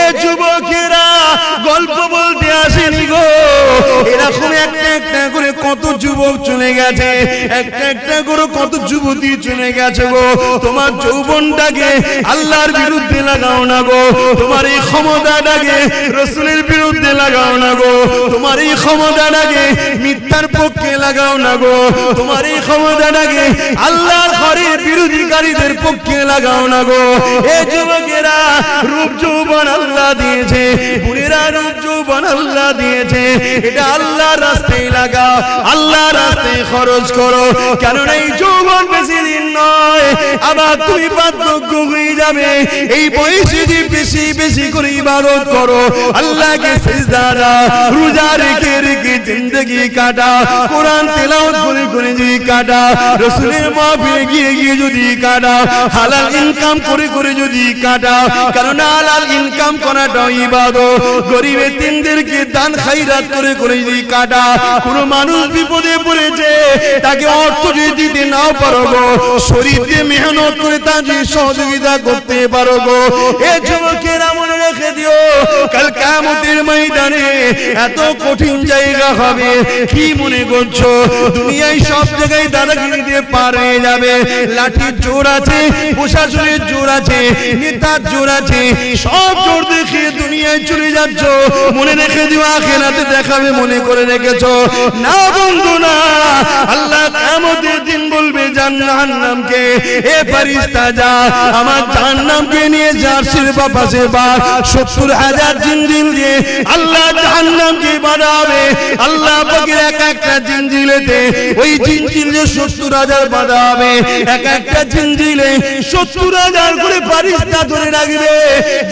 এ যুবকেরা গল্প বলতে আসেনি গো, এরকম একটা একটা করে কত যুবক চলে গেছে, একটা একটা করে কত যুবতী চলে গেছে গো। তোমার যৌবনটাকে আল্লাহর বিরুদ্ধে লাগাও না গো, তোমার এই ক্ষমতাটাকে রাসূলের বিরুদ্ধে লাগাও না গো, তোমার এই ক্ষমতাটাকে মিথ্যার পক্ষে লাগাও না গো, তোমার এই ক্ষমতাটাকে আল্লাহর ঘরের বিরোধীকারীদের পক্ষে লাগাও না গো। এ যুবকেরা রূপ যৌবন আল্লাহ দিয়েছে, বুড়িরা রূপ যৌবন আল্লাহ দিয়েছে, এটা আল্লাহর রাস্তায় লাগাও, আল্লাহর রাস্তায় খরচ করো, কারণ এই যৌবন বেশি দিন নয়, আবার তুমি বার্ধক্য হয়ে যাবে। এই বয়সে যে বেশি বেশি করে ইবাদত করো, আল্লাহকে সিজদা দাও, রোজা রেখে রেখে জিন্দেগি কাটা, কোরআন তেলাওয়াত করে করে যদি কাটা, রাসূলের মাহফিলে গিয়ে গিয়ে যদি কাটা, হালাল ইনকাম করে করে যদি কাটা, কারণ হালাল ইনকাম করাটাও ইবাদত। গরিব এতিমদেরকে দান খায়রাত করে করে যদি কাটা, কোন মানুষ বিপদে পড়েছে তাকে অর্থ যদি দিতে নাও পারো গো, শরীর দিয়ে মেহনত করে তার সহযোগিতা করতে পারো গো। এ যুবকেরা মনে রেখে দিও, কাল কিয়ামতের ময়দানে এত কঠিন জায়গা হবে। কি মনে করছো দুনিয়ায় সব জায়গায় দাদাগিরি দিয়ে পার হয়ে যাবে? লাঠির জোর আছে, প্রশাসনের জোর আছে, নেতার জোর আছে, সব জোর দেখে দুনিয়ায় চলে যাচ্ছ। মনে রেখে দিও আখিরাতে দেখাবে মনে করে রেখেছো না বন্ধু না। আল্লাহ কিয়ামতের দিন বলবে জাহান্নামকে, এ ফেরেশতা যা আমার জাহান্নামকে নিয়ে জার্সির পাশে বা ৭০,০০০ জিনজিল দিয়ে আল্লাহ জাহান্নামকে বাঁধাবে। আল্লাহ পাকের এক একটা জিনজিলেতে ওই জিনজিলে ৭০,০০০ বাঁধা হবে, এক একটা জিনজিলে ৭০,০০০ করে ফেরেশতা ধরে রাখবে,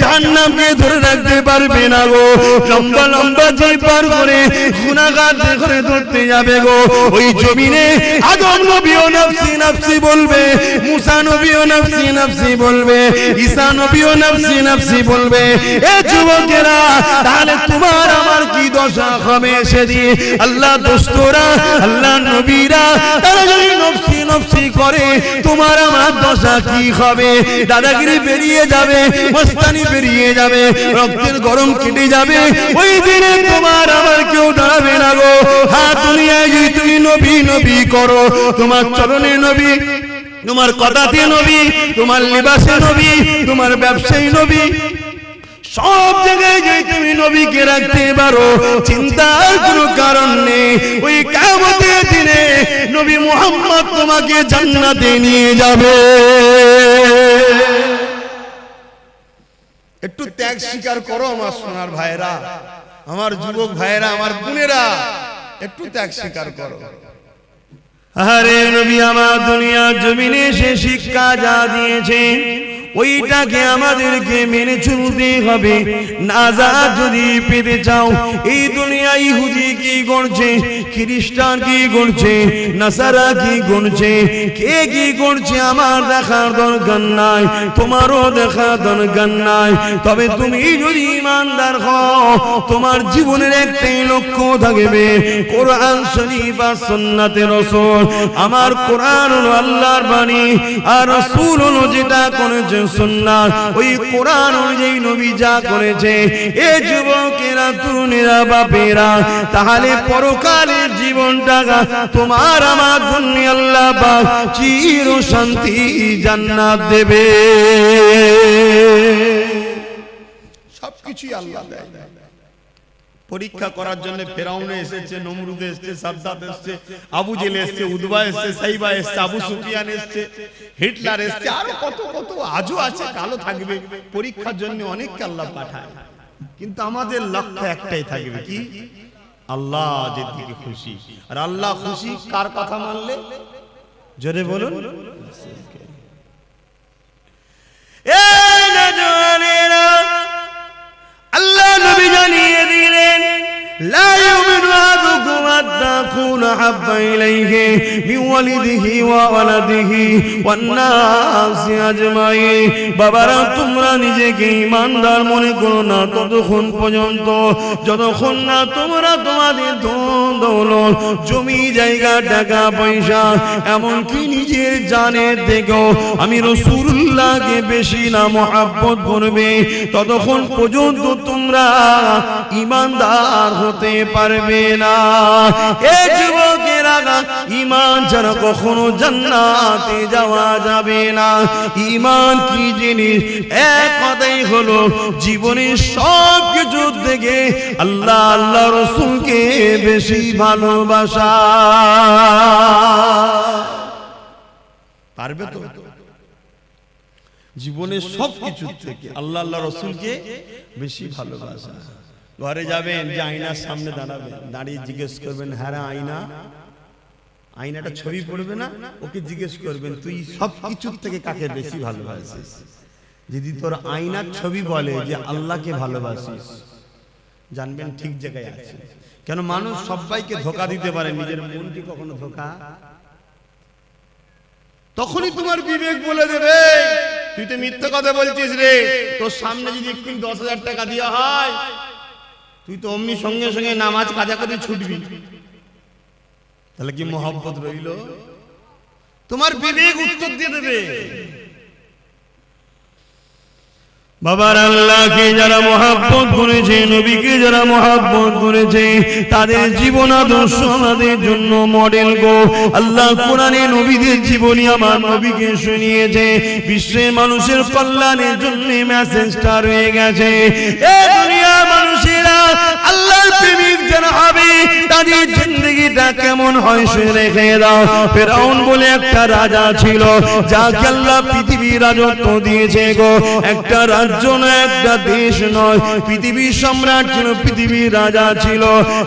জাহান্নামকে ধরে রাখতে পারবে না গো। লম্বা লম্বা জিন পার করে গুনাহগার করে ধরতে যাবে গো। ওই জমিনে আদম নবীও নফসি নফসি বলবে, মুসা নবীও নফসি নফসি বলবে, ঈসা নবীও নফসি নফসি বলবে। এ যুবকেরা তাহলে তোমার আমার কি দশা হবে সেদিন? আল্লাহ দোস্তরা, আল্লাহ নবীরা তারা যদি নফসি নফসি করে, তোমার আমার দশা কি হবে? দাদাগিরি বেরিয়ে যাবে, মস্তানি বেরিয়ে যাবে, রক্তের গরম কেটে যাবে। ওই দিনে তোমার আমার কেউ দাঁড়াবে না গো। হ্যাঁ, দুনিয়ায় যদি তুমি নবী নবী করো, তোমার চরণে নবী, তোমার কথাতে নবী, তোমার লিবাসে নবী, তোমার ব্যবসায়ী নবী, সব জায়গায় যে তুমি নবীকে রাখতে পারো, চিন্তার কোনো কারণ নেই। ওই কিয়ামতের দিনে নবী মুহাম্মদ তোমাকে জান্নাতে নিয়ে যাবে। একটু ত্যাগ স্বীকার করো আমার সোনার ভাইরা, আমার যুবক ভাইরা, আমার বোনেরা, একটু ত্যাগ স্বীকার করো। আরে নবী আমার দুনিয়া জমিনে সে শিক্ষা যা দিয়েছে ওইটাকে আমাদেরকে মেনে চলতে হবে। নাজাত যদি পেতে চাও, এই দুনিয়া ইহুদি কি করছে, খ্রিস্টান কি করছে, নাসারা কি করছে, কে কি করছে আমার দেখার দরকার নাই, তোমারও দেখার দরকার নাই। তবে তুমি যদি ইমানদার হও, তোমার জীবনের একটাই লক্ষ্য থাকবে, কোরআন শরীফ আর সুন্নাতে রাসূল। আমার কোরআন হলো আল্লাহর বাণী, আর রাসূল হলো যেটা করেছে সুন্নাত। ওই কোরআন অনুযায়ী নবী যা করেছে। এ যুবকেরা, তরুণেরা, বাপেরা, তাহলে পরকালের জীবনটা তোমার আমার জন্য আল্লাহ পাক চির শান্তি জান্নাত দেবে। সবকিছুই আল্লাহ দেয়। পরীক্ষা করার জন্য ফেরাউন এসেছে, নমরুদ এসেছে, সাদ্দাত এসেছে, আবু জেল এসেছে, উদবা এসেছে, সাইবা এসেছে, আবু সুফিয়ান এসেছে, হিটলার এসেছে, আরো কত কত আজও আছে, কালো থাকবে। পরীক্ষার জন্য অনেককে আল্লাহ পাঠায়, কিন্তু আমাদের লক্ষ্য একটাই থাকবে, কি? আল্লাহ যেদিকে খুশি। আর আল্লাহ খুশি কার কথা মানলে? জোরে বলুন। এই নজওয়ানেরা, আল্লাহ নবী জানিয়ে দিলেন, লা ইউমিনু আহাদুকুম হাত্তা কুনা আহাব্বা ইলাইহি মিন ওয়ালিদিহি ওয়া ওয়ালাদিহি ওয়ান নাসি আজমাইন। বাবারা, তোমরা নিজেকে ঈমানদার মনে করো না ততক্ষণ পর্যন্ত যতক্ষণ না তোমরা তোমাদের ধন দৌলত, জমি জায়গা, টাকা পয়সা, এমনকি নিজের জানের থেকেও আমি রাসূলুল্লাহকে বেশি না মহব্বত করবে, ততক্ষণ পর্যন্ত তোমরা ঈমানদার হতে পারবে না। এ যুবকেরা, ঈমান ছাড়া কখনো জান্নাতে যাওয়া যাবে না। ঈমান কি জিনিস? এক কথাই হলো জীবনের সব কিছু থেকে আল্লাহ আল্লাহ রাসূলকে বেশি ভালোবাসা। পারবে তো? জীবনের সব কিছু থেকে আল্লাহ আল্লাহ রাসূলকে বেশি ভালোবাসা। ঘরে যাবেন, যে আয়নার সামনে দাঁড়াবেন, দাঁড়িয়ে জিজ্ঞেস করবেন, হ্যাঁ আয়না, আয়নাটা ছবি পড়বে না, ওকে জিজ্ঞেস করবেন তুই সব কিছুর থেকে কাকে বেশি ভালোবাসিস? যদি তোর আয়নার ছবি বলে যে আল্লাহকে ভালোবাসিস, জানবেন ঠিক জায়গায় আছে। কেন? মানুষ সবাইকে ধোঁকা দিতে পারে, নিজের মনকে কখনো ধোঁকা। তখনই তোমার বিবেক বলে দেবে তুই তো মিথ্যা কথা বলছিস রে। তোর সামনে যদি একটু 10,000 টাকা দেওয়া হয়, তুই তো অমনি সঙ্গে সঙ্গে নামাজ কাজা করে ছুটবি। তাহলে কি মহব্বত রইল? তোমার বিবেক উত্তর দিয়ে দেবে। বাবার, আল্লাহকে যারা মহব্বত করেছে, নবীকে যারা মহব্বত করেছে, তাদের জীবন আদর্শ আমাদের জন্য মডেল গো। আল্লাহ কোরআনে নবীদের জীবনী আমার নবীকে শুনিয়েছে। বিশ্বের মানুষের কল্যাণের জন্য মেসেজটা রয়ে গেছে। এই দুনিয়ার মানুষেরা আল্লাহর প্রেমিক যারা হবে, তাদের জিন্দেগিটা কেমন হয় সে রেখে দাও। ফেরাউন বলে একটা রাজা ছিল, যাকে আল্লাহ পৃথিবীর রাজত্ব দিয়েছে গো। একটা রাজ্য নয়, একটা দেশ নয়, পৃথিবীর সম্রাট ছিল, পৃথিবীর রাজা ছিল।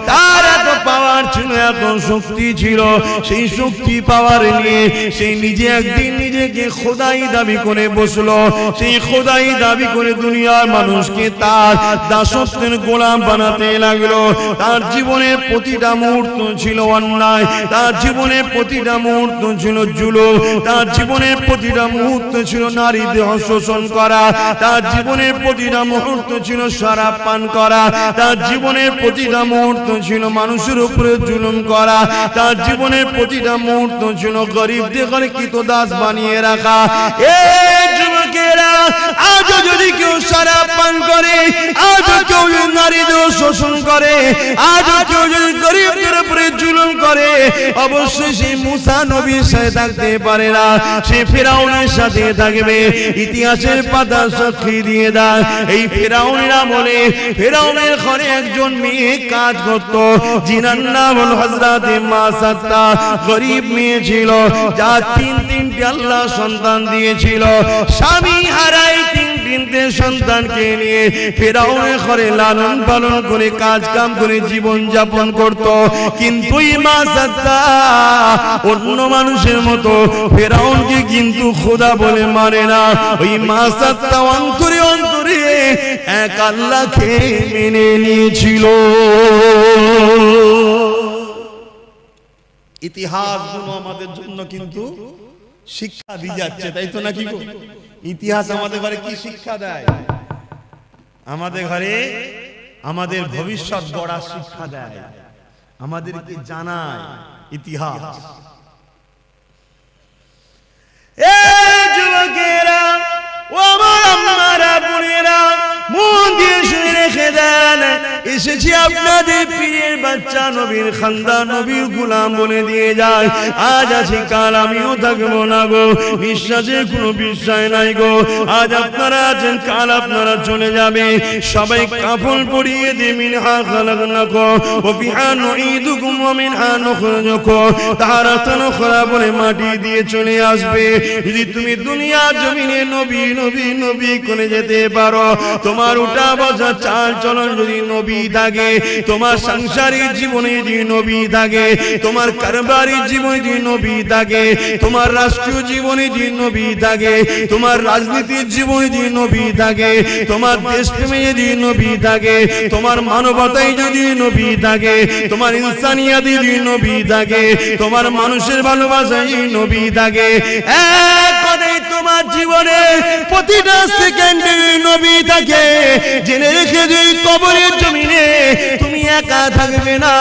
তার এত পাওয়ার ছিল, এত শক্তি ছিল। সেই শক্তি পাওয়ার নিয়ে সেই নিজে একদিন নিজেকে খোদাই দাবি করে বসলো। সেই খোদাই দাবি করে দুনিয়ার মানুষকে তার দাসত্বের গোলাম বানাতে লাগলো। তার জীবনের প্রতিটা মুহূর্ত ছিল অন্যায়, তার জীবনের প্রতিটা মুহূর্ত ছিল জুলুম, তার জীবনের প্রতিটা মুহূর্ত ছিল নারীদের শোষণ করা, তার জীবনের প্রতিটা মুহূর্ত ছিল শরাব পান করা, তার জীবনের প্রতিটা মুহূর্ত ছিল মানুষের উপরে জুলুম করা, তার জীবনের প্রতিটা মুহূর্ত ছিল গরিবদের ঘরে কৃতদাস বানিয়ে রাখা। এই যুবকেরা, আজও যদি কেউ শরাব পান করে, আজও কেউ নারীদের শোষণ করে, আজও কেউ যদি গরিবদের উপরে জুলুম করে, অবশ্যই সে মুসা নবীর সাথে থাকতে পারে না, সে ফেরাউনের সাথে থাকবে। ইতিহাসের পাতা সাক্ষী দিয়ে দেয়, এই ফেরাউনের আমলে ফেরাউনের ঘরে একজন মেয়ে কাজ করত, যিনার নাম হল হযরত মাসাত্তা। গরিব মেয়ে ছিল, যা তিনটে আল্লাহ সন্তান দিয়েছিল। স্বামী হারাই তিনটে সন্তানকে নিয়ে ফেরাউনের ঘরে লালন পালন করে কাজ কাম করে জীবন যাপন করত। কিন্তু মাসাত্তা অন্য মানুষের মতো ফেরাউনকে কিন্তু খোদা বলে মানে না। ওই মাসাত্তা অন্তরে অন্তরে এক আল্লাহকে মেনে নিয়েছিল। ইতিহাসগুলো আমাদের জন্য কিন্তু শিক্ষা দিয়ে যাচ্ছে, তাই তো নাকি? ইতিহাস আমাদের ঘরে কি শিক্ষা দেয়? আমাদের ঘরে আমাদের ভবিষ্যৎ গড়ার শিক্ষা দেয়, আমাদেরকে জানায় ইতিহাস। এই যুবকেরা, ও আমার আম্মারা, বোনেরা, মন দিয়ে শুনে রেখে দেন, এসেছি আপনাদের পীরের বাচ্চা, নবীর খানদান, নবীর গোলাম বলে দিয়ে যায়। আজ আছি, কাল আমিও থাকবো না গো। বিশ্বাসের কোনো বিশ্বাস নাই গো। আজ আপনারা আছেন, কাল আপনারা চলে যাবে। সবাই কাফন পরিয়ে দিয়ে মিনহা খালাকনাকুম ওয়া ফিহা নুঈদুকুম ওয়া মিনহা নুখরিজুকুম তারাতান উখরা বলে মাটি দিয়ে চলে আসবে। যদি তুমি দুনিয়া জমিনে নবী নবী নবী করে যেতে পারো, তোমার উঠা বসা চাল চলন যদি নবী নবী থাকে, তোমার সাংসারিক জীবনে যদি নবী থাকে, তোমার কারবারি জীবনে যদি নবী থাকে, তোমার রাষ্ট্রীয় জীবনে যদি নবী থাকে, তোমার রাজনীতির জীবনে যদি নবী থাকে, তোমার দেশপ্রেমে যদি নবী থাকে, তোমার মানবতায় যদি নবী থাকে, তোমার ইনসানিয়াতে যদি নবী থাকে, তোমার মানুষের ভালোবাসায় নবী থাকে, এক কথায় তোমার জীবনে প্রতিটা সেকেন্ডে নবী থাকে, জেনে রেখে যদি কবরের জমিনে তুমি একা থাকবে না।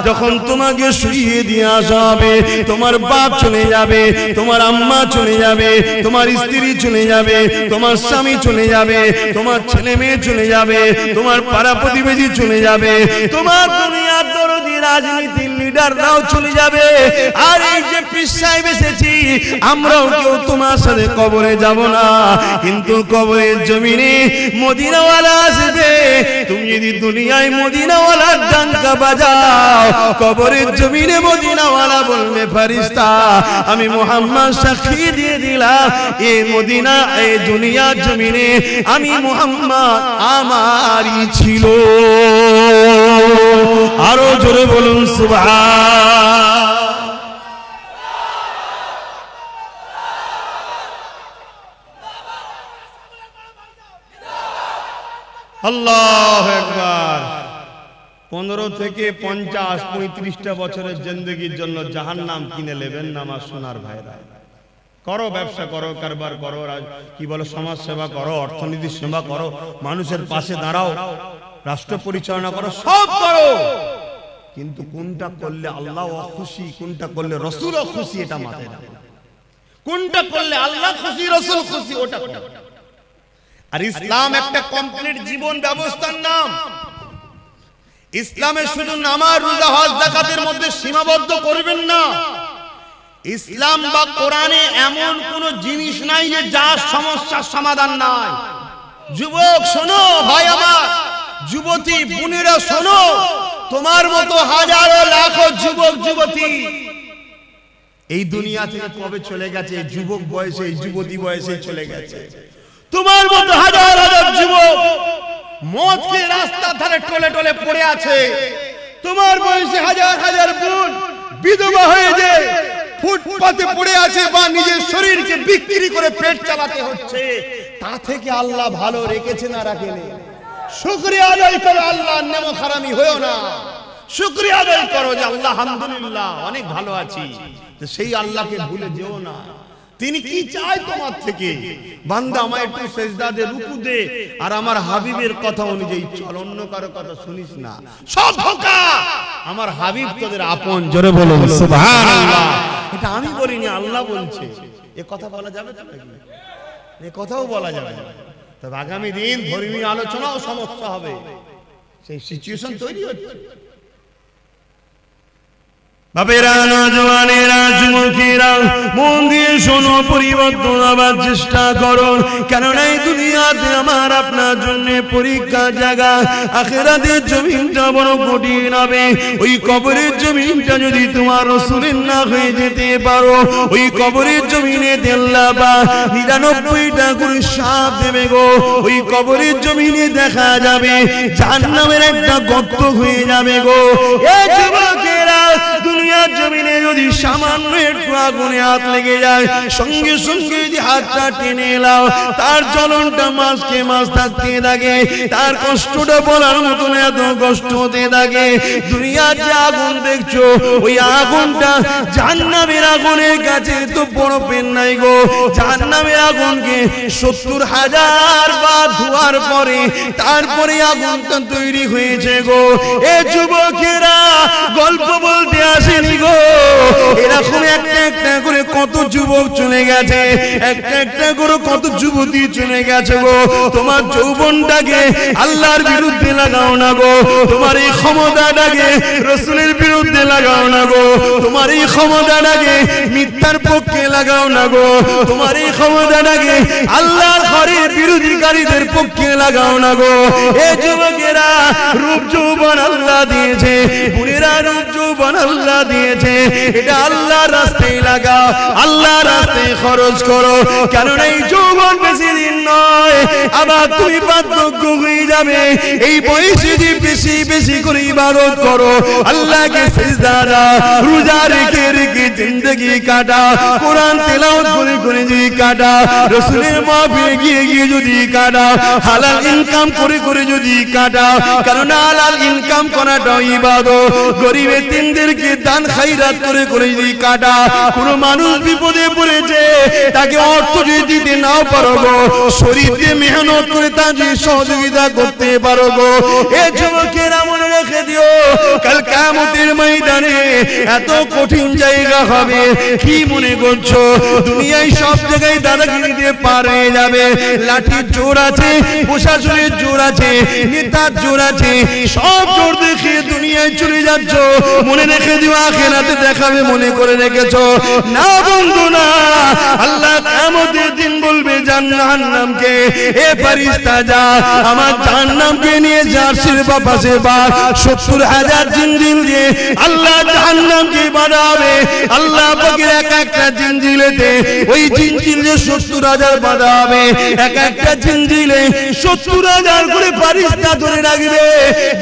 যখন তোমাকে শুইয়ে দিয়ে আসা হবে, তোমার বাপ চলে যাবে, তোমার আম্মা চলে যাবে, তোমার স্ত্রী চলে যাবে, তোমার স্বামী চলে যাবে, তোমার ছেলে মেয়ে চলে যাবে, তোমার পাড়া প্রতিবেশী চলে যাবে, তোমার দুনিয়ার দরদি রাজনীতির লিডাররাও চলে যাবে। আর এই যে পীর সাহেব এসেছি, আমরাও কেউ তোমার সাথে কবরে যাব না, কিন্তু কবরের জমিনে মদিনাওয়ালা আসবে। তুমি যদি দুনিয়ায় মদিনাওয়ালার ডাঙ্কা বাজাও, কবরের জমিনে মদিনাওয়ালা বলবে ফেরেশতা আমি মুহাম্মদ সাক্ষী দিয়ে দিলাম, এই মদিনা এই দুনিয়ার জমিনে আমি মুহাম্মদ আমারই ছিল। আরো জোরে বলুন সুবহান। আল্লাহু আকবার। 15 থেকে 50 35টা বছরের জিন্দেগির জন্য জাহান্নাম কিনে নেবেন না আমার সোনার ভাইরা। করো, ব্যবসা করো, কারবার করো, কি বলো, সমাজ সেবা করো, অর্থনীতির সেবা করো, মানুষের পাশে দাঁড়াও, রাষ্ট্র পরিচালনা করো, সব করো, কিন্তু কোনটা করলে আল্লাহ খুশি, কোনটা করলে রাসূল খুশি, এটা মাথায় রাখো। কোনটা করলে আল্লাহ খুশি, রাসূল খুশি, ওটা করো। আর ইসলাম একটা কমপ্লিট জীবন ব্যবস্থার নাম। ইসলামে শুধু নামাজ, রোজা, হজ, যাকাতের মধ্যে সীমাবদ্ধ করবেন না। ইসলাম বা কোরআনে এমন কোন জিনিস নাই যে যার সমস্যার সমাধান নাই। যুবক শোনো, ভাই আমার, যুবতী বোনেরা শোনো, তোমার মতো হাজারো লাখো যুবক যুবতী এই দুনিয়া থেকে কবে চলে গেছে, যুবক বয়সে, যুবতী বয়সে চলে গেছে। তোমার মতো হাজার হাজার যুবক মদ খেয়ে রাস্তার ধারে টলে টলে পড়ে আছে। তোমার বয়সে হাজার হাজার বোন বিধবা হয়ে যায়, ফুটপাতে পড়ে আছে, বা নিজের শরীরকে বিক্রি করে পেট চালাতে হচ্ছে। তা থেকে আল্লাহ ভালো রেখেছে না রাখেনি? শুকরিয়া আদায় করো, আল্লাহর নেমো হারামি হয়ো না। শুকরিয়া আদায় করো যে আল্লাহ আলহামদুলিল্লাহ অনেক ভালো আছি। তো সেই আল্লাহকে ভুলে যেও না। তিনি কি চায় তোমার থেকে? বান্দা আমায় একটু সেজদা দে, রুকু দে, আর আমার হাবিবের কথা অনুযায়ী চল, অন্য কারো কথা শুনিস না। সব ধোঁকা। আমার হাবিব তোদের আপন। জোরে বলো সুবহানাল্লাহ। এটা আমি বলিনি, আল্লাহ বলছে। এ কথা বলা যাবে না? এ কথাও বলা যাবে না। তবে আগামী দিন ধর্মীয় আলোচনাও সমস্যা হবে, সেই সিচুয়েশন তৈরি হচ্ছে। বাপেরা, নওজওয়ানেরা, যুবকেরা, মন দিয়ে শোনো, পরিবর্তন হবার চেষ্টা করো। কেননা এই দুনিয়াতে আমার আপনার জন্য পরীক্ষা জায়গা। আখিরাতের জমিনটা বড় কঠিন হবে। ওই কবরের জমিনটা যদি তোমার রাসূলের না হয়ে যেতে পারো, ওই কবরের জমিনে আল্লাহ বা 99টা করে সাপ দেবে গো। ওই কবরের জমিনে দেখা যাবে জাহান্নামের একটা গর্ত হয়ে যাবে গো। এই যুবকেরা, দুনিয়ার জমিনে যদি সামান্য একটু আগুনে হাত লেগে যায়, সঙ্গে সঙ্গে যদি হাতটা টেনে এলাও, তার জ্বলনটা মাসকে মাস থাকতে থাকে, তার কষ্টটা বলার মতন এত কষ্ট হতে থাকে। দুনিয়ার যে আগুন দেখছো, ওই আগুনটা জাহান্নামের আগুনের কাছে তো বড় পেন নাই গো। জাহান্নামের আগুনকে 70,000 বার ধোয়ার পরে তারপরে আগুনটা তৈরি হয়েছে গো। এ যুবকেরা, গল্প বলতে আসেনি গো। এরকম একটা একটা করে কত যুবক চলে গেছে, একটা একটা করে কত যুবতী চলে গেছে গো। তোমার যৌবনটাকে আল্লাহর বিরুদ্ধে লাগাও না গো। তোমার এই ক্ষমতাটাকে রাসূলের বিরুদ্ধে লাগাও না গো। তোমার এই ক্ষমতাটাকে মিথ্যার পক্ষে লাগাও না গো। তোমার এই ক্ষমতাটাকে আল্লাহর ঘরের বিরোধীকারীদের পক্ষে লাগাও না গো। এ যুবকেরা, রূপ যৌবন আল্লাহ দিয়েছে, বুড়েরা রূপ যৌবন আল্লাহ দিয়েছে, এটা আল্লাহর রাস্তায় লাগাও, আল্লাহর রাস্তায় খরচ করো, কারণ এই যৌবন বেশি দিন নয়, আবার তুমি বার্ধক্য হয়ে যাবে। এই বয়সে যে বেশি বেশি করে ইবাদত করো, আল্লাহকে সিজদা দাও, রোজা রেখে রেখে জিন্দেগি কাটা, কোরআন তেলাওয়াত করে করে যদি কাটা, রাসূলের মাহফিলে গিয়ে গিয়ে যদি কাটা, হালাল ইনকাম করে করে যদি কাটা, কারণ হালাল ইনকাম করাটা ইবাদত। গরিব এতিমদেরকে দান খায়রাত করে করে যদি কাটা, কোন মানুষ বিপদে পড়েছে তাকে অর্থ যদি দিতে নাও পারো গো, শরীর দিয়ে মেহনত করে তার যদি সহযোগিতা করতে পারো গো, এ যুবকেরা মনে রেখে দিও, কাল কিয়ামতের ময়দানে এত কঠিন জায়গা হবে। কি মনে করছো দুনিয়ায় সব জায়গায় দাদাগিরি দিয়ে পার হয়ে যাবে? লাঠির জোর আছে, প্রশাসনের জোর আছে, নেতার জোর আছে, সব জোর দেখে দুনিয়ায় চলে যাচ্ছ। মনে রেখে দিও আখিরাতে দেখাবে মনে করে রেখেছো না বন্ধু না। আল্লাহ কিয়ামতের দিন বলবে জাহান্নামকে, এ ফেরেশতা যা আমার জাহান্নামকে নিয়ে জার্সির পাশে বা ৭০,০০০ জিনজিল দিয়ে আল্লাহ জাহান্নামকে বাঁধাবে। আল্লাহ পাকের এক একটা জিনজিলেতে ওই জিনজিলে ৭০,০০০ বাঁধা হবে, এক একটা জিনজিলে ৭০,০০০ করে ফেরেশতা ধরে রাখবে,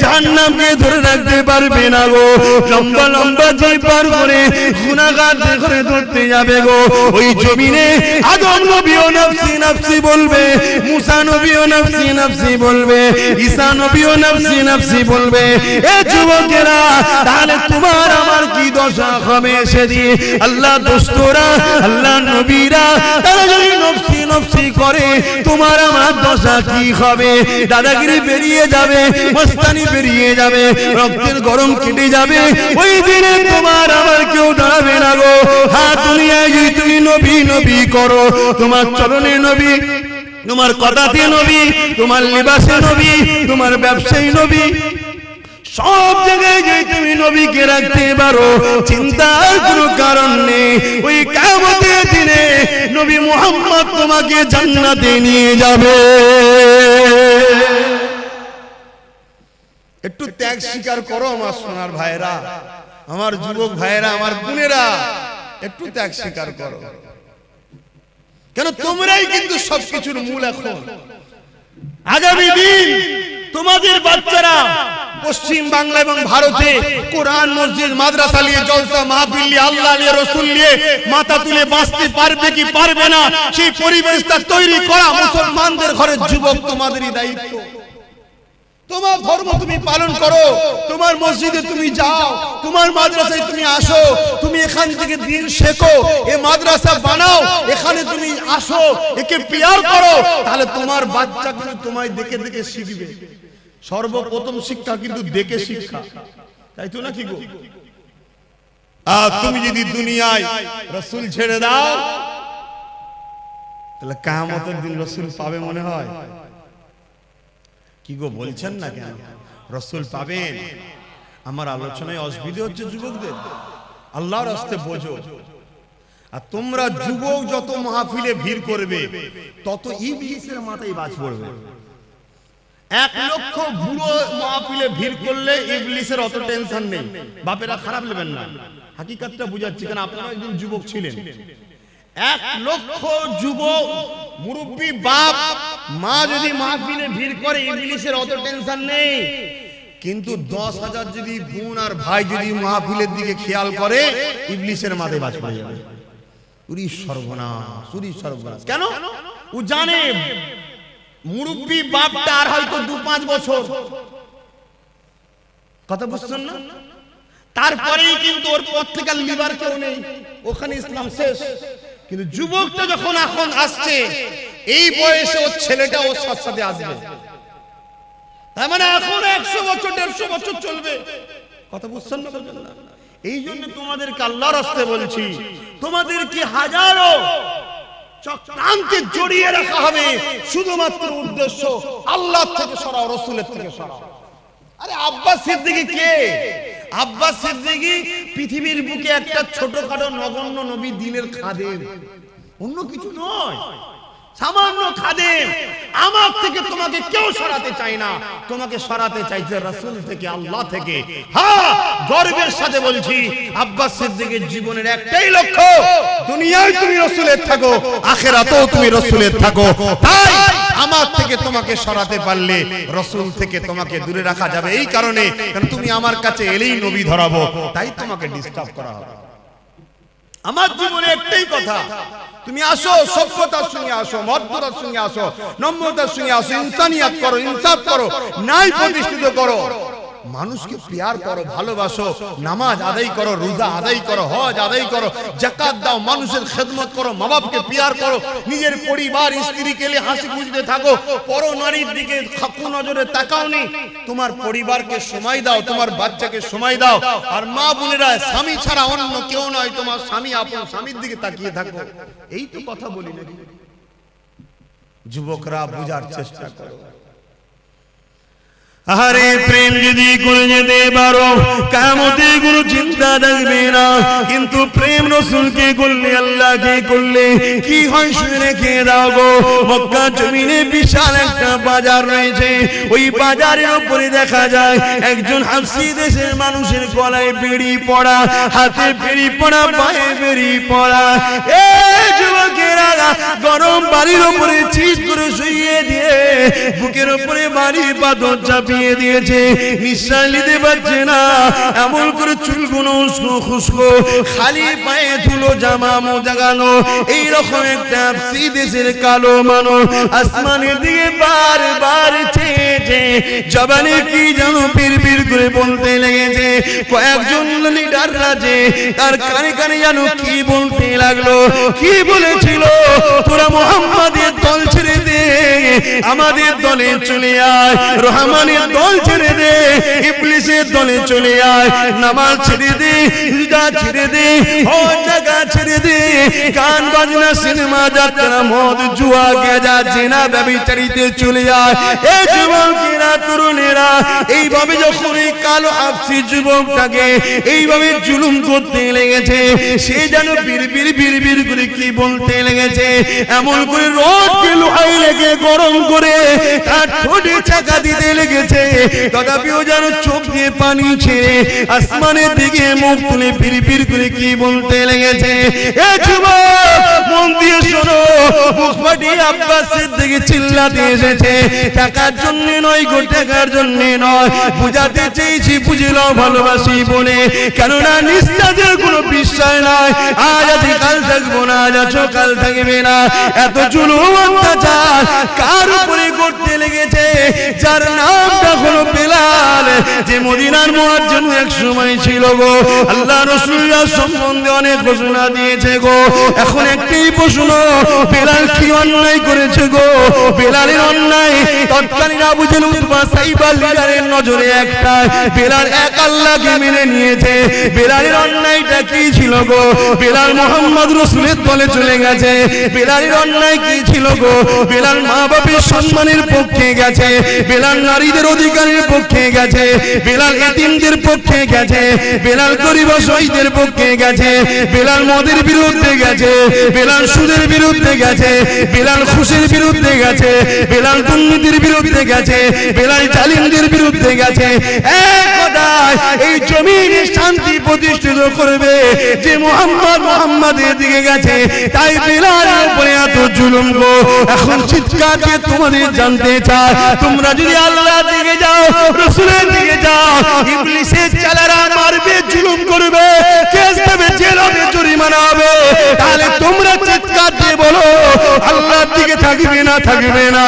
জাহান্নামকে ধরে রাখতে পারবে না গো। লম্বা লম্বা যে পার করে গুনাহগার ধরে ধরতে যাবে গো। ওই জমিনে আদম নবীও নফসি নফসি বলবে, মুসা নবীও নফসি নফসি বলবে, ঈসা নবীও নফসি নফসি বলবে। এ যুবকেরা, তাহলে তোমার আমার কি দশা হবে সেদিন? আল্লাহ দোস্তরা, আল্লাহ নবীরা তারা যদি নফসি নফসি করে, তোমার আমার দশা কি হবে? দাদাগিরি বেরিয়ে যাবে, মস্তানি বেরিয়ে যাবে, রক্তের গরম কেটে যাবে। ওই দিনে তোমার আমার কেউ দাঁড়াবে না গো। হ্যাঁ, দুনিয়ায় যদি তুমি নবী নবী করো, তোমার চরণে নবী, তোমার কথাতে নবী, তোমার লিবাসে নবী, তোমার ব্যবসায়ী নবী, সব জায়গায় যে তুমি নবীকে রাখতে পারো, চিন্তার কোনো কারণ নেই। ওই কিয়ামতের দিনে নবী মুহাম্মদ তোমাকে জান্নাতে নিয়ে যাবে। একটু ত্যাগ স্বীকার করো আমার সোনার ভাইরা, আমার যুবক ভাইরা, আমার বোনেরা, একটু ত্যাগ স্বীকার করো। কেন তোমরাই কিন্তু সবকিছুর মূল। এখন আগামী দিন তোমাদের বাচ্চারা পশ্চিম বাংলা এবং ভারতে কোরআন, মসজিদ, মাদ্রাসা নিয়ে জলসা মাহফিল নিয়ে, আল্লাহ নিয়ে, রাসূল নিয়ে মাথা তুলে বাঁচতে পারবে কি পারবে না, সেই পরিবেশটা তৈরি করা মুসলমানদের ঘরের যুবক তোমাদেরই দায়িত্ব। তোমার ধর্ম তুমি পালন করো, তোমার মসজিদে তুমি যাও, তোমার মাদ্রাসায় তুমি আসো, তুমি এখান থেকে দিন শেখো, এই মাদ্রাসা বানাও, এখানে তুমি আসো, একে পিয়ার করো, তাহলে তোমার বাচ্চা কিন্তু তোমায় দেখে দেখে শিখবে। সর্বপ্রথম শিক্ষা কিন্তু দেখে শিক্ষা, তাই তো নাকি গো? আর তুমি যদি দুনিয়ায় রাসূল ছেড়ে দাও, তাহলে কিয়ামতের দিন রাসূল পাবে মনে হয়? কি গো বলছেন না কেন? রাসূল পাবেন। আমার আলোচনায় অসুবিধা হচ্ছে যুবকদের, আল্লাহর রাস্তে বোঝো। আর তোমরা যুবক যত মাহফিলে ভিড় করবে, তত ইবলিসের মাথায় বাজ পড়বে। 1 লক্ষ বুড়ো মাহফিলে ভিড় করলে ইবলিসের অত টেনশন নেই। বাপেরা খারাপ নেবেন না, হাকিকতটা বুঝাচ্ছি, কারণ আপনারা একদিন যুবক ছিলেন। 1 লক্ষ যুবক মুরব্বী বাপ মা যদি মাহফিলে ভিড় করে, ইবলিসের অত টেনশন নেই। কিন্তু 10,000 যদি বোন আর ভাই যদি মাহফিলের দিকে খেয়াল করে, ইবলিসের মাথায় বাজ পড়ে যাবে। উরি সর্বনাশ, উরি সর্বনাশ। কেন? ও জানে মুরব্বী বাপটা আর হয়তো 2-5 বছর, কথা বুঝছেন না? তারপরেই কিন্তু ওর পর থেকে লিবার কেউ নেই, ওখানে ইসলাম শেষ। কিন্তু যুবকটা যখন এখন আসছে, এই বয়সে ওর ছেলেটা ওর সাথে আসবে, তার মানে এখন 100 বছর 150 বছর চলবে, কথা বুঝছেন না? এই জন্য তোমাদেরকে আল্লাহর রাস্তায় বলছি, তোমাদেরকে হাজারো চক্রান্তে জড়িয়ে রাখা হবে, শুধুমাত্র উদ্দেশ্য আল্লাহ থেকে সরাও, রাসূলের থেকে সরাও। আরে আব্বাস সিদ্দিকী কে? আব্বাস সিদ্দিকী পৃথিবীর বুকে একটা ছোটখাটো নগণ্য নবী, দ্বীনের খাদেম, অন্য কিছু নয়। সামান্য খাদেম, আমার থেকে তোমাকে কেউ সরাতে চায় না, তোমাকে সরাতে চাইছে রাসূল থেকে, আল্লাহ থেকে। হ্যাঁ, গর্বের সাথে বলছি, আব্বাস সিদ্দিকের জীবনের একটাই লক্ষ্য, দুনিয়ায় তুমি রাসূলের থাকো, আখিরাতেও তুমি রাসূলের থাকো। তাই আমার থেকে তোমাকে সরাতে পারলে রাসূল থেকে তোমাকে দূরে রাখা যাবে। এই কারণে, কারণ তুমি আমার কাছে এলেই নবী ধরাবো, তাই তোমাকে ডিস্টার্ব করা হবে। আমার জীবনে একটাই কথা, তুমি আসো, সভ্যতার সঙ্গে আসো, মর্যাদার সঙ্গে আসো, নম্রতার সঙ্গে আসো, ইনসানিয়াত করো, ইনসাফ করো, ন্যায় প্রতিষ্ঠিত করো, মানুষকে প্যার করো, ভালোবাসো, নামাজ আদায় করো, রোজা আদায় করো, হজ আদায় করো, যাকাত দাও, মানুষের খেদমত করো, মা বাপকে প্যার করো, নিজের পরিবার স্ত্রীকে নিয়ে হাসি খুশিতে থাকো, পর নারীর দিকে খাকু নজরে তাকাও নি, তোমার পরিবারকে সময় দাও, তোমার বাচ্চাকে সময় দাও। আর মা বোনেরা, স্বামী ছাড়া অন্য কেউ নয়, তোমার স্বামী আপন স্বামীর দিকে তাকিয়ে থাকো। এই তো কথা বলি নাকি? যুবকরা বুঝার চেষ্টা করো। আরে প্রেম যদি করে যেতে পারো, কিয়ামতে কোনো চিন্তা থাকবে না। কিন্তু প্রেম রাসূলকে করলে, আল্লাহকে করলে কি হয় শুনে রেখে দাও গো। মক্কা জমিনে বিশাল একটা বাজার রয়েছে, ওই বাজারের উপরে দেখা যায় একজন হাবশী দেশের মানুষের গলায় বেড়ি পড়া, হাতে বেড়ি পড়া, পায়ে বেড়ি পড়া। এই যুবকেরা গরম বাড়ির উপরে চিৎ করে শুইয়ে দিয়ে বুকের উপরে বাড়ি পাথর চাপিয়ে দিয়েছে, নিঃশ্বাস নিতে পারছে না, এমন করে চুলগুলো উস্কো খুস্কো, খালি পায়ে ধুলো, জামা মোজাগানো, এইরকম একটা হাবশী দেশের কালো মানুষ আসমানের দিকে বারবার চেয়েছে, জবানে কি যেন বিড়বিড় করে বলতে লেগেছে। কয়েকজন লিডার রাজে তার কানে কানে যেন কি বলতে লাগলো। কি বলেছিল? তোরা মুহাম্মাদের দল ছেড়ে দে, আমাদের দলে চলে আয়, রহমানের দল ছেড়ে দে, ইবলিসের দলে চলে আয়, নামাজ ছেড়ে দে, রোজা ছেড়ে দে, হজ জাকাত ছেড়ে দে, গান বাজনা, সিনেমা, যাত্রা, মদ, জুয়া, গাঁজা, জিনা, ব্যভিচারিতে চলে আয়। এই যুবকেরা, তরুণেরা এইভাবে যখন এই কালো হাবশী যুবকটাকে এইভাবে জুলুম করতে লেগেছে, সে যেন বিড়বিড় বিড়বিড় করে কি বলতে লেগেছে, এমন করে রোদকে লোহায় লেগে গরম করে তার ঠোঁটে চাকা দিতে লেগেছে। তথাপিও যেন চোখ দিয়ে পানি ছেড়ে আসমানের দিকে মুখ তুলে বিড়বিড় করে কি বলতে লেগেছে। এ যুবক, মন দিয়ে শোনো, বুক ফাটিয়ে আব্বাস সিদ্দিক চিল্লাতে এসেছে। টাকার জন্য নয় গো, টাকার জন্য নয়, বুঝাতে চেয়েছি বুঝে নাও ভালোবাসি বলে। কেননা নিঃশ্বাসের কোনো বিশ্বাস নাই, আজ আছি কাল থাকবো না, আজ আছো কাল থাকবে না। এত জুলুম অত্যাচার কার উপরে করতে লেগেছে, যার নামটা হলো বেলাল, যে মদিনার মুয়াজ্জিন এক সময় ছিল গো। আল্লাহ রাসূলুল্লাহ সম্বন্ধে অনেক ঘোষণা দিয়েছে গো। এখন একটাই প্রশ্ন, বেলাল কি অন্যায় করেছে গো? বেলালের অন্যায় তৎকালীন আবু জেহেল, উতবা, সাইবা লিডারের নজরে একটা, বেলাল এক আল্লাহকে মেনে নিয়েছে। বেলালের অন্যায়টা কি ছিল গো? বেলাল মুহাম্মদ রাসূলের দলে চলে গেছে। বেলালের অন্যায় কি ছিল গো? বেলাল মা বাপের সম্মানের পক্ষে গেছে, বেলাল নারীদের অধিকারের পক্ষে গেছে, বেলাল এতিমদের পক্ষে গেছে, বেলাল গরিব অসহায়দের পক্ষে গেছে, বেলাল মদের বিরুদ্ধে গেছে, বেলাল সুদের বিরুদ্ধে গেছে, বেলাল ঘুষের বিরুদ্ধে গেছে, বেলাল দুর্নীতির বিরুদ্ধে গেছে, বেলাল জালিমদের বিরুদ্ধে গেছে। এক কথায় এই জমিনে শান্তি প্রতিষ্ঠিত করবে যে মুহাম্মাদের দিকে গেছে, তাই বেলালের উপরে এত জুলুম গো। এখন চিৎকার দিয়ে তোমাদের জানতে চাই, তোমরা যদি আল্লাহর দিকে যাও, রাসূলের দিকে যাও, ইবলিসের চালারা মারবে, জুলুম করবে, কেস দেবে, জেল হবে, জরিমানা হবে, তাহলে তোমরা চিৎকার দিয়ে বলো আল্লাহর দিকে থাকবে না, থাকবে না?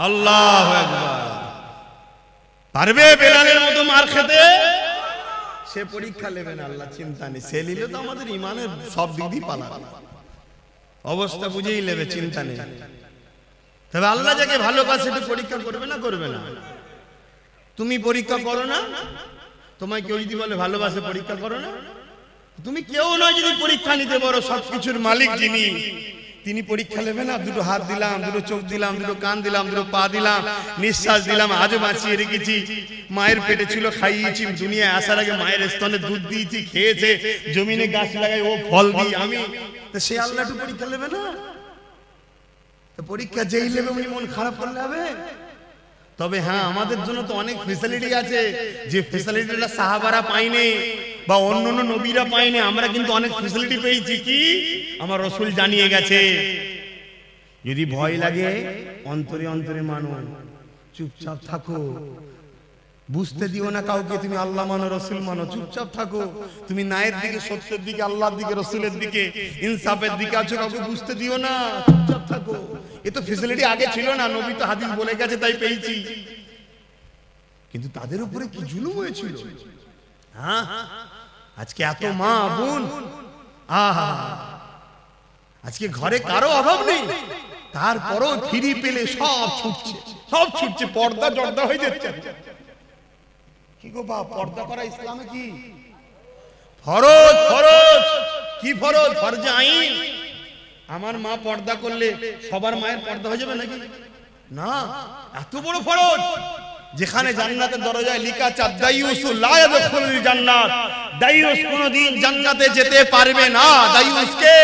আল্লাহু আকবার। পারবে বেলালের মতো মার খেতে? সে পরীক্ষা নেবে না, আল্লাহ চিন্তা নেই। সে নিলে তো আমাদের ইমানের সব দিক দিয়ে পালাবে, অবস্থা বুঝেই নেবে, চিন্তা নেই। তবে আল্লাহ যাকে ভালোবাসে একটু পরীক্ষা করবে না, করবে না? তুমি পরীক্ষা করো না? তোমায় কেউ যদি বলে ভালোবাসে, পরীক্ষা করো না? তুমি কেউ নয় যদি পরীক্ষা নিতে পারো, সবকিছুর মালিক যিনি, তিনি পরীক্ষা নেবে না, দুটো হাত দিলাম, দুটো চোখ দিলাম, দুটো কান দিলাম, দুটো পা দিলাম, নিঃশ্বাস দিলাম, আজও বাঁচিয়ে রেখেছি। মায়ের পেটে ছিল, খাইয়েছি, দুনিয়ায় আসার আগে মায়ের স্তনে দুধ দিয়েছি, খেয়েছে, জমিনে গাছ লাগাই ও ফল দিই আমি, তো সে আল্লাহ একটু পরীক্ষা নেবে না? তো পরীক্ষা যেই নেবে উনি মন খারাপ করলে হবে? তবে হ্যাঁ, আমাদের জন্য তো অনেক ফেসিলিটি আছে, যে ফেসিলিটিটা সাহাবারা পায়নি বা অন্য অন্য নবীরা পায়নি, আমরা কিন্তু অনেক ফেসিলিটি পেয়েছি। কি? আমার রাসূল জানিয়ে গেছে। যদি ভয় লাগে অন্তরে অন্তরে মানো, চুপচাপ থাকো, বুঝতে দিও না কাউকে তুমি আল্লাহ মানো, রাসূল মানো, চুপচাপ থাকো। তুমি ন্যায়ের দিকে, সত্যের দিকে, আল্লাহর দিকে, রাসূলের দিকে, ইনসাফের দিকে আছো, কাউকে বুঝতে দিও না, চুপচাপ থাকো। এ তো ফেসিলিটি আগে ছিল না, নবী তো হাদিস বলে গেছে তাই পেয়েছি। কিন্তু তাদের উপরে কি জুলুম হয়েছিল! হ্যাঁ, আজকে এত মা বোন, আহা, আজকে ঘরে কারো অভাব নেই, তারপরও ফিরি পেলে সব ছুটছে, সব ছুটছে, পর্দা জর্দা হয়ে যাচ্ছে। কি গো বাপ, পর্দা করা ইসলামে কি ফরজ? ফরজ কি ফরজ? ফরজে আইন। আমার মা পর্দা করলে সবার মায়ের পর্দা হয়ে যাবে নাকি? না, এত বড় ফরজ, যেখানে জান্নাতের দরজায় লেখা আছে দাইয়ুসু লা ইয়াদখুলুল জান্নাত, দাইয়ুস কোনদিন জান্নাতে যেতে পারবে না। দাইয়ুসকে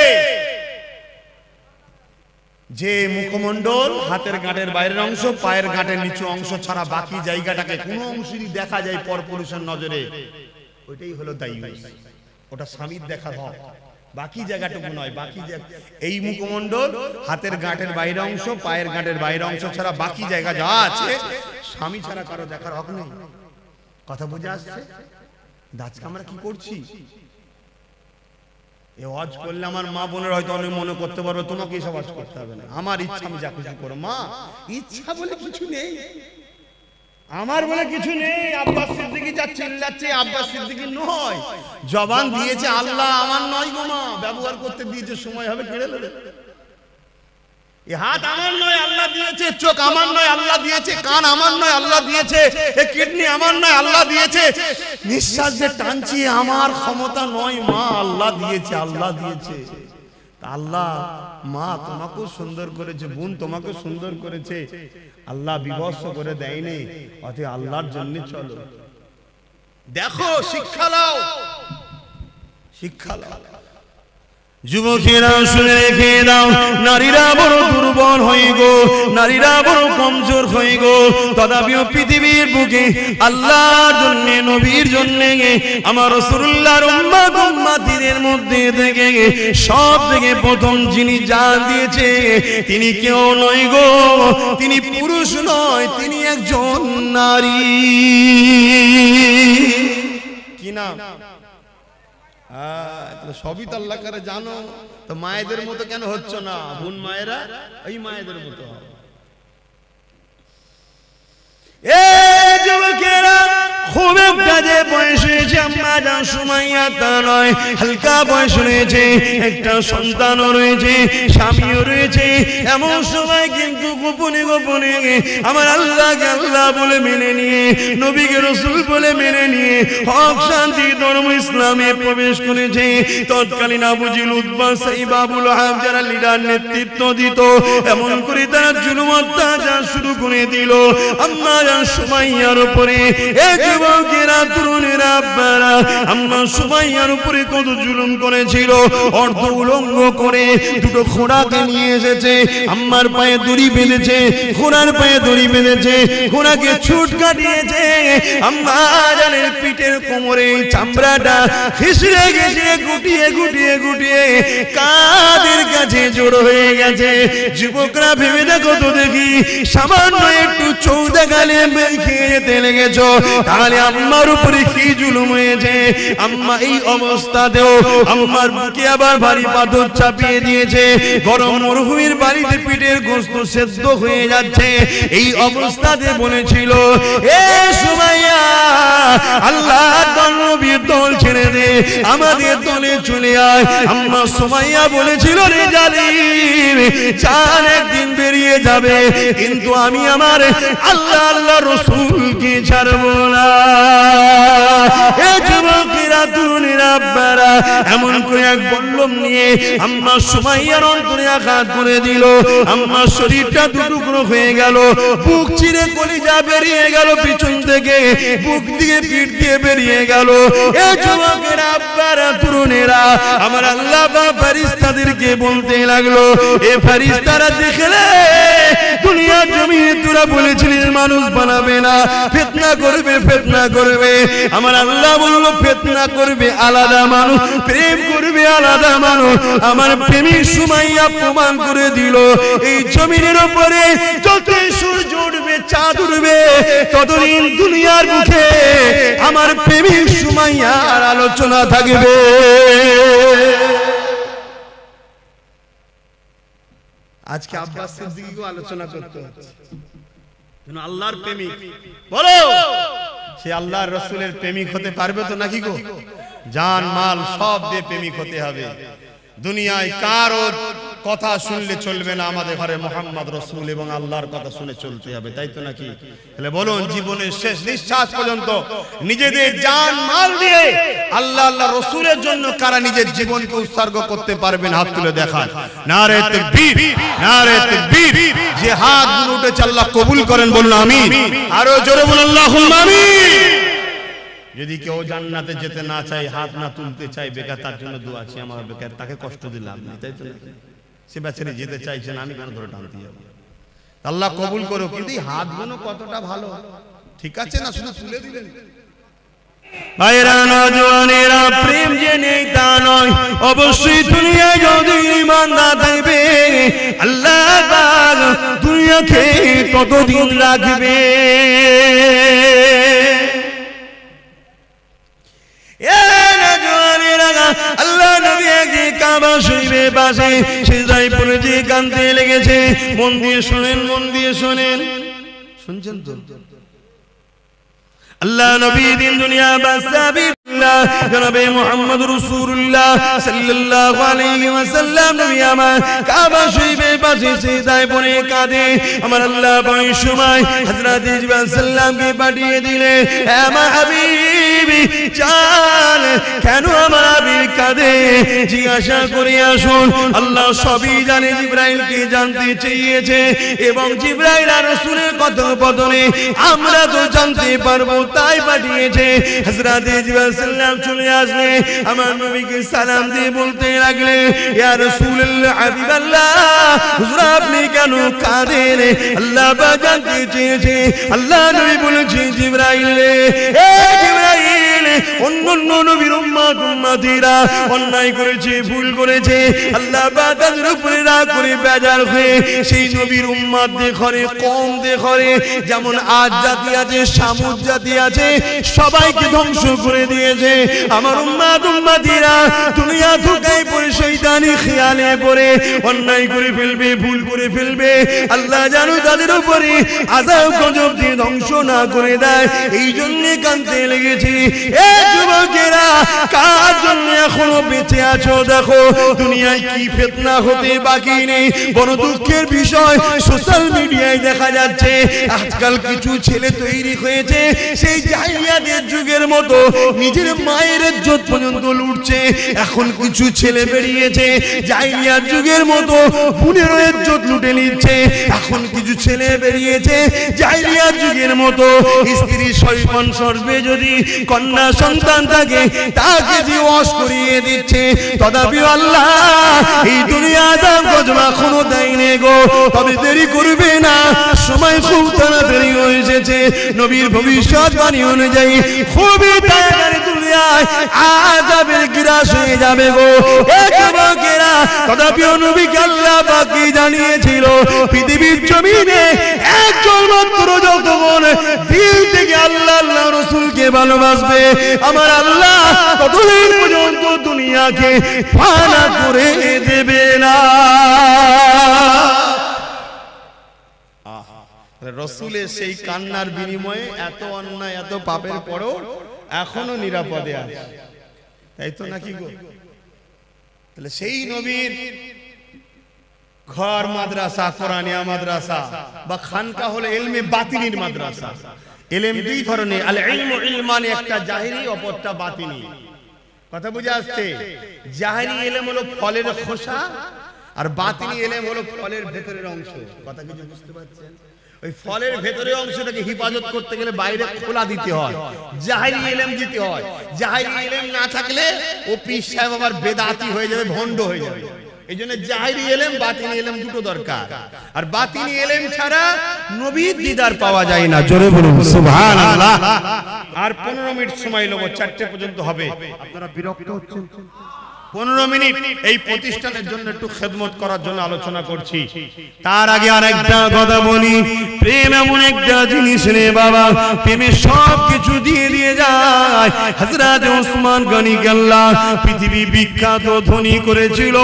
যে মুখমণ্ডল, হাতের গাঁটের বাইরের অংশ, পায়ের গাঁটের নিচু অংশ ছাড়া বাকি জায়গাটাকে কোনো অংশই দেখা যায় পরপুরুষের নজরে, ওইটাই হলো দাইয়ুস। ওটা স্বামীর দেখার হক, বাকি জায়গাটুকু নয়। বাকি এই মুখমণ্ডল, হাতের গাঁটের বাইরের অংশ, পায়ের গাঁটের বাইরের অংশ ছাড়া বাকি জায়গা যা আছে স্বামী ছাড়া কারো দেখার হক নেই। কথা বুঝে আসছে? আজকে আমরা কি করছি? এই ওয়াজ করলে আমার মা বোনের হয়তো অনেক মনে করতে পারবে তোমাকে এসব ওয়াজ করতে হবে না, আমার ইচ্ছা আমি যা খুশি করো। মা, ইচ্ছা বলে কিছু নেই, আমার বলে কিছু নেই। আব্বাস সিদ্দিকী যা চিল্লাচ্ছে, আব্বাস সিদ্দিকী নয়, জবান দিয়েছে আল্লাহ, আমার নয় গো মা, ব্যবহার করতে দিয়েছে, সময় হবে কেড়ে নেবে। এই হাত আমার নয়, আল্লাহ দিয়েছে। চোখ আমার নয়, আল্লাহ দিয়েছে। কান আমার নয়, আল্লাহ দিয়েছে। এই কিডনি আমার নয়, আল্লাহ দিয়েছে। নিঃশ্বাস যে টানছি আমার ক্ষমতা নয়, মা আল্লাহ দিয়েছে, আল্লাহ দিয়েছে। আল্লাহ, মা তোমাকেও সুন্দর করেছে, বোন তোমাকেও সুন্দর করেছে, আল্লাহ বিভৎস করে দেয়নি। অতএব আল্লাহর জন্য চলো, দেখো, শিক্ষা নাও, শিক্ষা নাও। যুবকেরা শুনে রেখে দাও, নারীরা বড় দুর্বল হয়ে গো, নারীরা বড় কমজোর হয়ে গো। তথাপিও পৃথিবীর বুকে আল্লাহর জন্য, নবীর জন্য, আমার রাসূলুল্লাহর উম্মত উম্মতিদের মধ্যে থেকে সব থেকে প্রথম যিনি জান দিয়েছে, তিনি কেউ নয় গো, তিনি পুরুষ নয়, তিনি একজন নারী। কি নাম? সবই তো আল্লাহ করে জানো, তো মায়েদের মতো কেন হচ্ছ না? বোন মায়েরা এই মায়েদের মতো। যুবকেরা, খুব একটা যে বয়স হয়েছে আম্মা জান সুমাইয়া তা নয়, হালকা বয়স রয়েছে, একটা সন্তানও রয়েছে, স্বামীও রয়েছে। এমন সময় কিন্তু গোপনে গোপনে আমার আল্লাহকে আল্লাহ বলে মেনে নিয়ে, নবীকে রাসূল বলে মেনে নিয়ে হক শান্তি ধর্ম ইসলামে প্রবেশ করেছে। তৎকালীন আবু জিল, উতবা, সাইবা, আবুল আহাব যারা লিডার নেতৃত্ব দিত, এমন করে তারা জুলুম অত্যাচার শুরু করে দিল আম্মা জান সুমাইয়ার উপরে। এই যুবকেরা, তরুণেরা, আব্বারা, আম্মা সুমাইয়ার উপরে কত জুলুম করেছিল। অর্ধ উলঙ্গ করে দুটো ঘোড়াকে নিয়ে এসেছে, আম্মার পায়ে দড়ি বেঁধেছে, ঘোড়ার পায়ে দড়ি বেঁধেছে, ঘোড়াকে ছুট কাটিয়েছে। আম্মা জানের পিঠের কোমরে চামড়াটা ঘিসড়ে ঘিসড়ে গুটিয়ে গুটিয়ে গুটিয়ে কাদের কাছে জড়ো হয়ে গেছে। যুবকরা ভেবে দেখো তো দেখি, সামান্য একটু চৌদা গালে খেয়ে যেতে লেগেছ, তাহলে আম্মার উপরে কি জুলুম হয়েছে। আম্মা এই অবস্থাতেও আম্মার বুকে আবার ভারী পাথর চাপিয়ে দিয়েছে, গরম মরুভূমির বাড়িতে পিঠের গোশত সেদ্ধ হয়ে যাচ্ছে। এই অবস্থাতে বলেছিল, এ সুমাইয়া, আল্লাহর নবীর দল ছেড়ে দে, আমাদের দলে চলে আয়। আম্মা সুমাইয়া বলেছিল, রে জালিম, জান একদিন বেরিয়ে যাবে, কিন্তু আমি আমার আল্লাহ আল্লাহ রাসূলকে ছাড়বো না। এ যুবকেরা, তরুণেরা, আব্বারা এমন করে এক বল্লম নিয়ে আম্মা সুমাইয়ার অন্তরে আঘাত করে দিল। আম্মার শরীরটা দুটুকরো হয়ে গেল, বুক চিরে কলিজা বেরিয়ে গেল, পিছন থেকে বুক দিয়ে পিঠ দিয়ে বেরিয়ে গেল। এ যুবকেরা, আব্বারা, তরুণেরা, আমার আল্লাহ পাক ফেরেশতাদেরকে বলতে লাগলো, এ ফেরেশতারা দেখলে দুনিয়ার জমিনে তোরা বলেছিলিস মানুষ বানাবে না, ফিতনা করবে, ফিতনা করবে। আমার আল্লাহ বলল ফিতনা করবে আলাদা মানুষ, প্রেম করবে আলাদা মানুষ। আমার প্রেমিক সুমাইয়া প্রমাণ করে দিল, এই জমিনের উপরে যতই সূর্য উঠবে, চাঁদ উঠবে, ততদিন দুনিয়ার মুখে আমার প্রেমিক সুমাইয়ার আলোচনা থাকবে। আজকে আব্বাস সিদ্দিকীকেও আলোচনা করতে হচ্ছে, আল্লাহর প্রেমিক। বলো, সে আল্লাহর রাসূলের প্রেমিক হতে পারবে তো নাকি গো? জান মাল সব দিয়ে প্রেমিক হতে হবে। দুনিয়ায় কারো কথা শুনলে চলবে না, আমাদের ঘরে মুহাম্মদ রাসূল এবং আল্লাহর কথা শুনে চলতে হবে, তাই তো নাকি? তাহলে বলুন, জীবনের শেষ নিঃশ্বাস পর্যন্ত নিজেদের জান মাল দিয়ে আল্লাহ আল্লাহ রাসূলের জন্য কারা নিজের জীবনকে উৎসর্গ করতে পারবেন? হাত তুলে দেখান। নারে তাকবীর, নারে তাকবীর। যে হাতগুলো উঠেছে আল্লাহ কবুল করেন, বলুন আমিন। আরো জোরে বলুন আল্লাহুম্মা আমিন। যদি কেউ জান্নাতে যেতে না চায়, হাত না তুলতে চায়, বেকার, তার জন্য দোয়া আছে। আমার বেকার, তাকে কষ্ট দিলাম না, তাই তো? সে বেচারি যেতে চাইছে না, আমি কেন ধরে টানতে যাব? আল্লাহ কবুল করো। কিন্তু হাতগুলো কতটা ভালো, ঠিক আছে না? শুধু তুলে দিলেন। ভাইরা, নওজওয়ানেরা, প্রেম যে নেই তা নয়, অবশ্যই দুনিয়ায় যদি ঈমান না থাকবে, আল্লাহ পাক দুনিয়াকে ততদিন রাখবে। আল্লাহ নবী একদিন কাবা শরীফের পাশে সিজদায় পড়ে যে কাঁদতে লেগেছে। মন দিয়ে শুনেন, মন দিয়ে শোনেন, শুনছেন তো? আল্লাহ নবী দিন দুনিয়া বাসাবিল্লাহ জনাবে মুহাম্মদ রাসূলুল্লাহ সাল্লাল্লাহু আলাইহি ওয়াসাল্লাম নবী আমার কাবা শরীফের পাশে সিজদায় পড়ে কাঁদে। আমার আল্লাহ বড় সময় হযরত জিবরাইল সাল্লামকে পাঠিয়ে দিলে, হে আমার হাবিবি জান, কেন আমার হাবিব কাঁদে জিজ্ঞাসা করে আসুন। আল্লাহ সবই জানে, জিবরাইলকে জানতে চেয়েছে এবং জিবরাইল আর রাসূলের কথোপকথনে আমরা তো জানতে পারবো, তাই পাঠিয়েছে। হযরত জিবরাইল সাল্লাম চলে আসলে আমার নবীকে সালাম দিয়ে বলতে লাগলে, ইয়া রাসূলুল্লাহ, হাবিবাল্লাহ, হুজুর আপনি কেন কাঁদেন? আল্লাহ পাক জানতে চেয়েছে। আল্লাহ নবী বলেছে, জিবরাইল রে, এ জিবরাইল, অন্যান্য নবীর উম্মতিরা অন্যায় করেছে, ভুল করেছে, আল্লাহ পাক তাদের উপরে রাগ করে বেজার হয়ে সেই নবীর উম্মত দেখরে, কম দেখরে, যেমন আজ জাতি আছে, সামুদ জাতি আছে, সবাইকে ধ্বংস করে দিয়েছে। আমার উম্মতিরা দুনিয়া ধোঁকায় পড়ে, শয়তানি খেয়ালে পড়ে অন্যায় করে ফেলবে, ভুল করে ফেলবে। আল্লাহ জানো তাদের উপরে আযাব গজব দিয়ে ধ্বংস না করে দেয়, এই জন্য কাঁদতে লেগেছি। এ যুবকেরা, কার জন্য এখনো বেঁচে আছো? দেখো দুনিয়ায় কি ফিতনা হতে বাকি নেই। বড় দুঃখের বিষয়, সোশ্যাল মিডিয়ায় দেখা যাচ্ছে আজকাল কিছু ছেলে তৈরি হয়েছে সেই জাহিলিয়াতের যুগের মতো, নিজের মায়ের ইজ্জত পর্যন্ত লুটছে। এখন কিছু ছেলে বেরিয়েছে জাহিলিয়াত যুগের মতো বোনের ইজ্জত লুটে নিচ্ছে। এখন কিছু ছেলে বেরিয়েছে জাহিলিয়াত যুগের মতো স্ত্রী শৈশব সর্বে যদি কন্যা সন্তান থাকে তাকে দিওয়াস করিয়ে দিচ্ছে। তথাপি আল্লাহ এই দুনিয়া আযাব গজব এখনো দেয়নি গো। তবে দেরি করবে না, সময় খুব তাড়াতাড়ি হয়ে এসেছে। নবীর ভবিষ্যৎবাণী অনুযায়ী খুবই তাড়াতাড়ি দুনিয়ায় আযাবের গ্রাস হয়ে যাবে গো। এ যুবকেরা, তথাপি নবীকে আল্লাহ পাক জানিয়েছিল পৃথিবীর জমিনে একজন মাত্র যতক্ষণ দিল থেকে আল্লাহ আল্লাহ রাসূলকে ভালোবাসবে, আমার আল্লাহ ততদিন পর্যন্ত দুনিয়াকে ফানা করে দেবে না। রাসূলের সেই কান্নার বিনিময়ে এত অন্যায়, এত পাপের পরেও এখনো নিরাপদে আছে, তাই তো নাকি গো? তাহলে সেই নবীর ঘর মাদ্রাসা, কোরআনিয়া মাদ্রাসা বা খানকা হলো ইলমে বাতিনির মাদ্রাসা। ইলম দুই ধরনের, আল ইলমু ইলমানি, একটা জাহিরি, অপরটা বাতিনি। কথা বুঝে আসছে? জাহেরি ইলম হলো ফলের খোসা, আর বাতিনি ইলম হলো ফলের ভেতরের অংশ। কথা কিছু বুঝতে পারছেন? ওই ফলের ভেতরের অংশটাকে হিফাজত করতে গেলে বাইরে খোলা দিতে হয়, জাহেরি ইলম দিতে হয়। জাহেরি ইলম না থাকলে ও পীর সাহেব আবার বেদাতি হয়ে যাবে, ভণ্ড হয়ে যাবে। এই জন্য জাহেরি ইলম বাতিনি ইলম দুটো দরকার, আর বাতিনি ইলম ছাড়া নবীর দিদার পাওয়া যায় না। জোরে বলুন সুবহানাল্লাহ। আর 15 মিনিট সময় নেব, 4টে পর্যন্ত হবে। আপনারা বিরক্ত হচ্ছেন? 15 মিনিট এই প্রতিষ্ঠানের জন্য একটু খেদমত করার জন্য আলোচনা করছি। তার আগে আরেকটা কথা বলি, প্রেম এমন একটা জিনিস রে বাবা, প্রেমে সব কিছু দিয়ে দিয়ে যায়। হযরত ওসমান গনি আল্লাহ পৃথিবী বিখ্যাত ধনী করেছিল,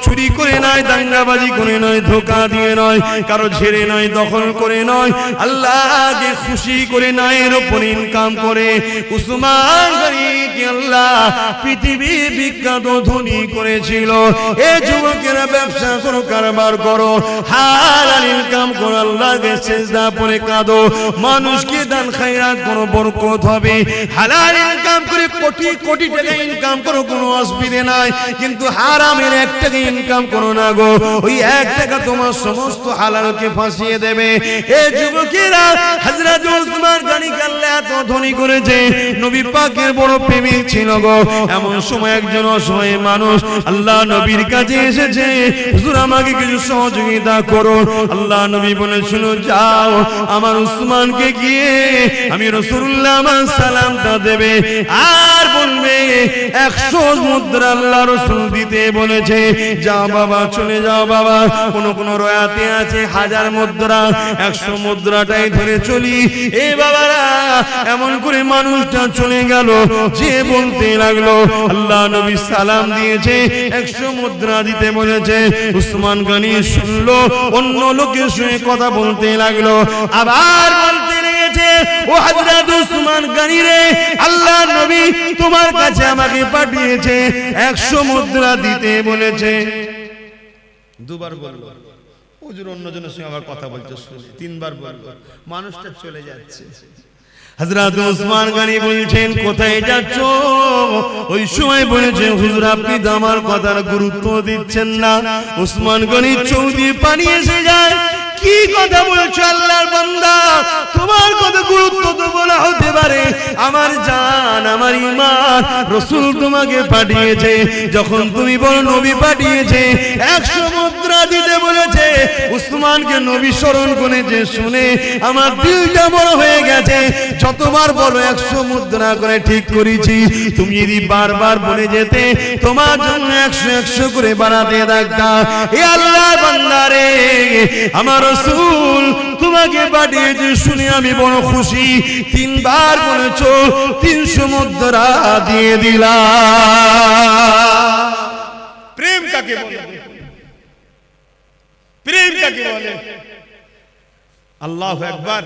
চুরি করে নয়, দাঙ্গাবাজি করে নয়, ধোঁকা দিয়ে নয়, কারো ছেড়ে নয়, দখল করে নয়, আল্লাহকে খুশি করে নয়, এর উপর ইনকাম করে ওসমান গনি আল্লাহ পৃথিবী বিখ্যাত ধনী করেছিল। এ যুবকেরা ব্যবসা করো, কারবার করো, হালাল ইনকাম করো, আল্লাহকে সিজদা পড়ে কাঁদো, মানুষকে দান খায়রাত করো, বরকত হবে। হালাল ইনকাম করে কোটি কোটি টাকা ইনকাম করো, কোনো অসুবিধা নাই, কিন্তু হারামের 1 টাকা ইনকাম করো না গো, ওই 1 টাকা তোমার সমস্ত হালালকে ফাঁসিয়ে দেবে। এ যুবকেরা হযরত ওসমান গনি আল্লাহ এত ধনী করেছে, নবী পাকের বড় প্রেমিক ছিল গো। এমন সময় একজন অসহায় মানুষ আল্লাহ নবীর কাছে এসেছে, হুজুর আমাকে কিছু সহযোগিতা করো। আল্লাহ নবী বলে, শুনো, যাও আমার উসমানকে গিয়ে আমি রাসূলুল্লাহ আমার সালামটা দেবে, আর বলবে 100 মুদ্রা আল্লাহ রাসূল দিতে বলেছে। যাও বাবা, চলে যাও বাবা। কোন কোন রয়াতে আছে 1000 মুদ্রা, 100 মুদ্রাটাই ধরে চলি। এ বাবারা, এমন করে মানুষটা চলে গেল, যে বলতে লাগলো আল্লাহ নবী সালাম দিয়েছে, 100 মুদ্রা দিতে বলেছে। উসমান গনি শুনলো, অন্য লোকের সঙ্গে কথা বলতে লাগলো, আবার বলতে লেগেছে, ও হযরত উসমান গনি রে, আল্লাহ নবী তোমার কাছে আমাকে পাঠিয়েছে, 100 মুদ্রা দিতে বলেছে। দুবার বললো, হুজুর অন্যজনের সঙ্গে আবার কথা বলতে শুনে 3বার বললো, মানুষটা চলে যাচ্ছে। হযরত ওসমান গনি বলছেন, কোথায় যাচ্ছ? ওই সময় বলেছেন, হুজুর আপনি তো আমার কথার গুরুত্ব দিচ্ছেন না। ওসমান গনি চৌদি পানি এসে যায়, কি কথা বলছো আল্লাহর বান্দা, তোমার কথা গুরুত্ব তো বলা হতে পারে, আমার জান, আমার ঈমান, রাসূল তোমাকে পাঠিয়েছে, যখন তুমি বলো নবী পাঠিয়েছে, 100 মুদ্রা দিতে বলেছে। উসমানকে নবী স্মরণ করেছে, শুনে আমার দিলটা বড় হয়ে গেছে। যতবার বলো 100 মুদ্রা করে ঠিক করেছি, তুমি যদি বারবার বলে যেতে, তোমার জন্য 100 করে বাড়াতে থাকতাম। এ আল্লাহর বান্দা রে, আমার রাসূল তোমাকে পাঠিয়েছে শুনে আমি বড় খুশি। 3বার বলেছো, 300 মুদ্রা দিয়ে দিলাম। প্রেম কাকে বলে? প্রেম কাকে বলে? আল্লাহু আকবার।